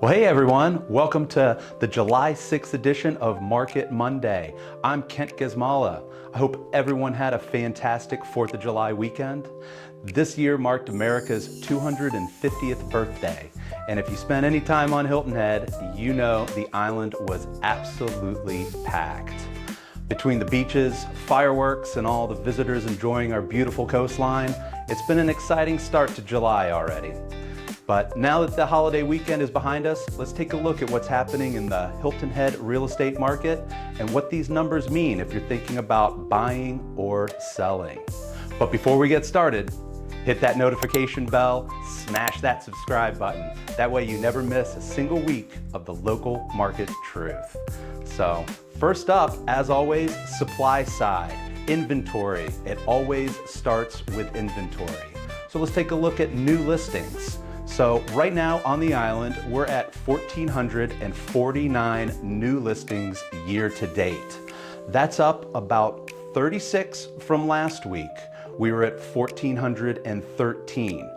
Well, hey everyone, welcome to the July 6th edition of Market Monday. I'm Kent Gezymalla. I hope everyone had a fantastic 4th of July weekend. This year marked America's 250th birthday. And if you spent any time on Hilton Head, you know the island was absolutely packed. Between the beaches, fireworks, and all the visitors enjoying our beautiful coastline, it's been an exciting start to July already. But now that the holiday weekend is behind us, let's take a look at what's happening in the Hilton Head real estate market and what these numbers mean if you're thinking about buying or selling. But before we get started, hit that notification bell, smash that subscribe button. That way you never miss a single week of the local market truth. So first up, as always, supply side, inventory. It always starts with inventory. So let's take a look at new listings. So right now on the island, we're at 1,449 new listings year to date. That's up about 36 from last week. We were at 1,413.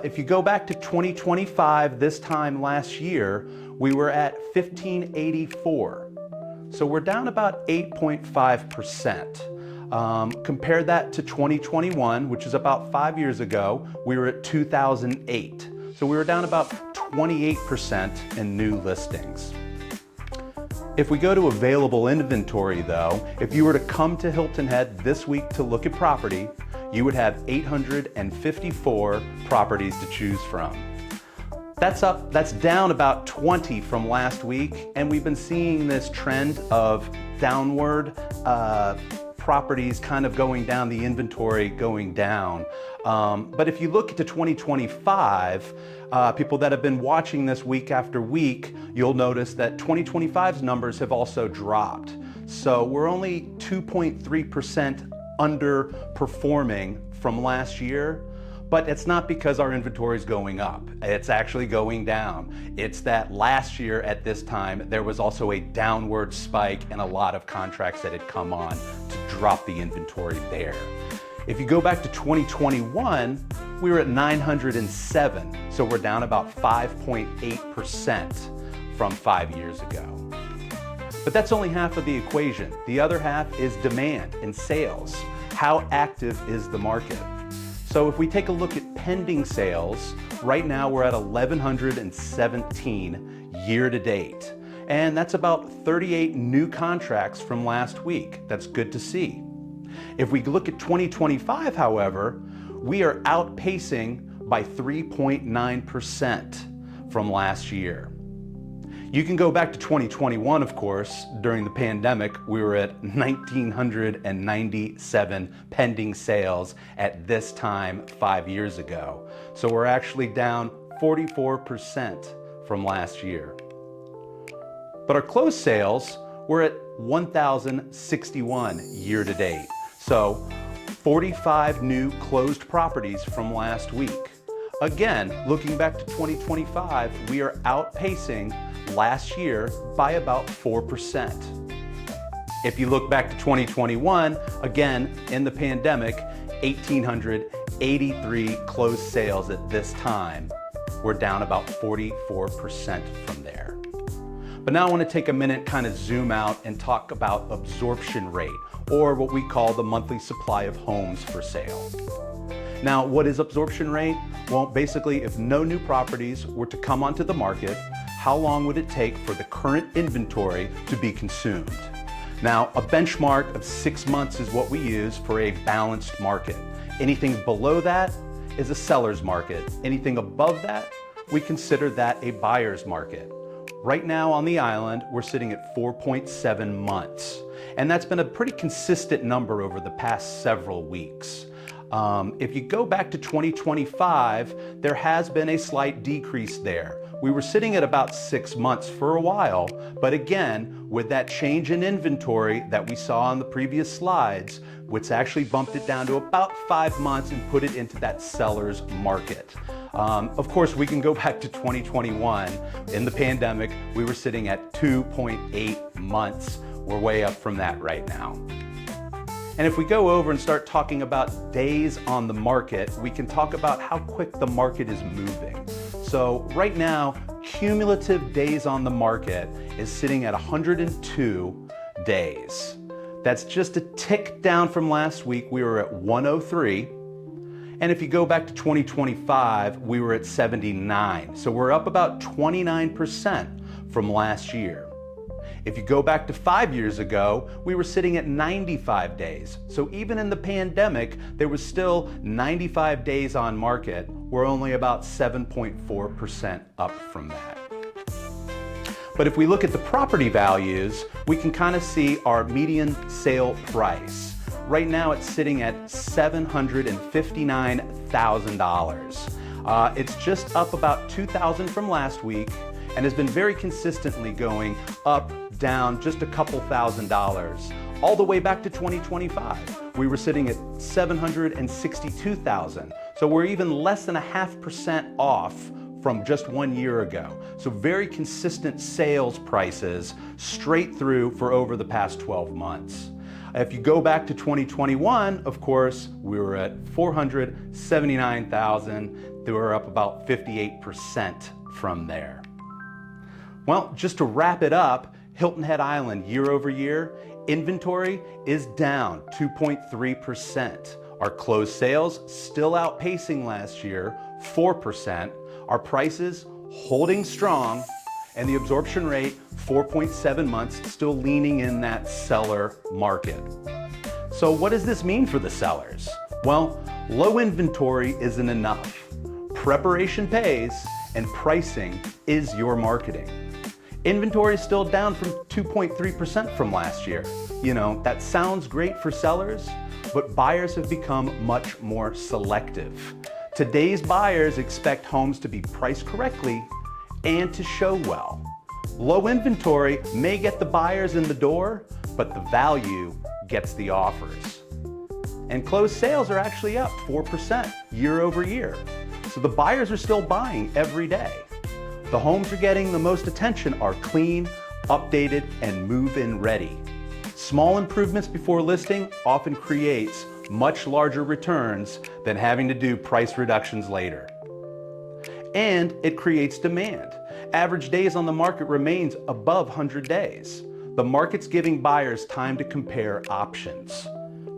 If you go back to 2025, this time last year, we were at 1,584. So we're down about 8.5%. Compare that to 2021, which is about 5 years ago, we were at 2,008. So we were down about 28% in new listings. If we go to available inventory though, if you were to come to Hilton Head this week to look at property, you would have 854 properties to choose from. That's down about 20 from last week, and we've been seeing this trend of downward properties kind of going down, the inventory going down. But if you look to 2025, people that have been watching this week after week, you'll notice that 2025's numbers have also dropped. So we're only 2.3% underperforming from last year, but it's not because our inventory is going up. It's actually going down. It's that last year at this time, there was also a downward spike and a lot of contracts that had come on to drop the inventory there. If you go back to 2021, we were at 907. So we're down about 5.8% from 5 years ago. But that's only half of the equation. The other half is demand and sales. How active is the market? So if we take a look at pending sales, right now we're at 1,117 year to date. And that's about 38 new contracts from last week. That's good to see. If we look at 2025, however, we are outpacing by 3.9% from last year. You can go back to 2021, of course. During the pandemic, we were at 1,997 pending sales at this time 5 years ago. So we're actually down 44% from last year. But our closed sales, we're at 1,061 year to date. So 45 new closed properties from last week. Again, looking back to 2025, we are outpacing last year by about 4%. If you look back to 2021, again, in the pandemic, 1,883 closed sales at this time. We're down about 44% from there. But now I want to take a minute, kind of zoom out and talk about absorption rate, or what we call the monthly supply of homes for sale. Now, what is absorption rate? Well, basically, if no new properties were to come onto the market, how long would it take for the current inventory to be consumed? Now, a benchmark of 6 months is what we use for a balanced market. Anything below that is a seller's market. Anything above that, we consider that a buyer's market. Right now on the island, we're sitting at 4.7 months. And that's been a pretty consistent number over the past several weeks. If you go back to 2025, there has been a slight decrease there. We were sitting at about 6 months for a while, but again, with that change in inventory that we saw on the previous slides, which actually bumped it down to about 5 months and put it into that seller's market. Of course, we can go back to 2021. In the pandemic, we were sitting at 2.8 months. We're way up from that right now. And if we go over and start talking about days on the market, we can talk about how quick the market is moving. So right now, cumulative days on the market is sitting at 102 days. That's just a tick down from last week. We were at 103. And if you go back to 2025, we were at 79. So we're up about 29% from last year. If you go back to 5 years ago, we were sitting at 95 days. So even in the pandemic, there was still 95 days on market. We're only about 7.4% up from that. But if we look at the property values, we can kind of see our median sale price. Right now it's sitting at $759,000. It's just up about $2,000 from last week and has been very consistently going up, down just a couple $1,000s. All the way back to 2025, we were sitting at $762,000. So we're even less than 0.5% off from just 1 year ago. So very consistent sales prices straight through for over the past 12 months. If you go back to 2021, of course, we were at $479,000. They were up about 58% from there. Well, just to wrap it up, Hilton Head Island year over year, inventory is down 2.3%. Our closed sales still outpacing last year, 4%. Our prices holding strong, and the absorption rate, 4.7 months, still leaning in that seller market. So what does this mean for the sellers? Well, low inventory isn't enough. Preparation pays, and pricing is your marketing. Inventory is still down from 2.3% from last year. You know, that sounds great for sellers, but buyers have become much more selective. Today's buyers expect homes to be priced correctly and to show well. Low inventory may get the buyers in the door, but the value gets the offers. And closed sales are actually up 4% year over year. So the buyers are still buying every day. The homes are getting the most attention are clean, updated, and move-in ready. Small improvements before listing often creates much larger returns than having to do price reductions later. And it creates demand. Average days on the market remains above 100 days. The market's giving buyers time to compare options.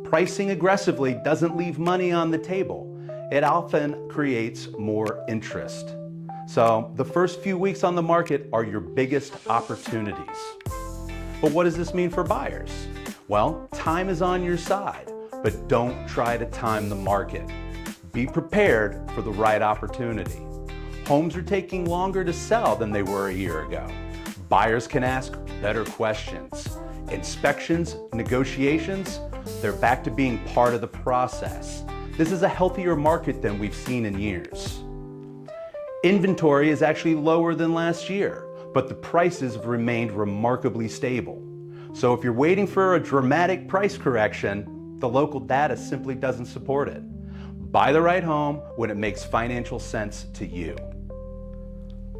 Pricing aggressively doesn't leave money on the table. It often creates more interest. So the first few weeks on the market are your biggest opportunities. But what does this mean for buyers? Well, time is on your side, but don't try to time the market. Be prepared for the right opportunity. Homes are taking longer to sell than they were a year ago. Buyers can ask better questions. Inspections, negotiations, they're back to being part of the process. This is a healthier market than we've seen in years. Inventory is actually lower than last year, but the prices have remained remarkably stable. So if you're waiting for a dramatic price correction, the local data simply doesn't support it. Buy the right home when it makes financial sense to you.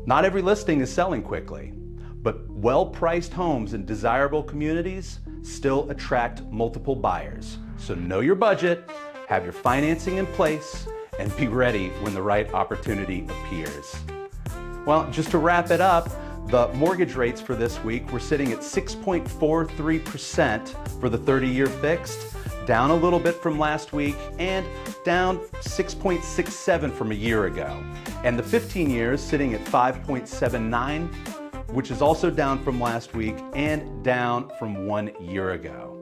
Not every listing is selling quickly, but well-priced homes in desirable communities still attract multiple buyers. So know your budget, have your financing in place, and be ready when the right opportunity appears. Well, just to wrap it up, the mortgage rates for this week, we're sitting at 6.43% for the 30-year fixed, down a little bit from last week, and down 6.67 from a year ago. And the 15 years sitting at 5.79, which is also down from last week and down from 1 year ago.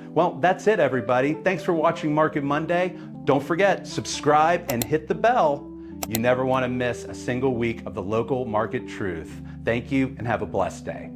Well, that's it, everybody. Thanks for watching Market Monday. Don't forget, subscribe and hit the bell. You never want to miss a single week of the local market truth. Thank you and have a blessed day.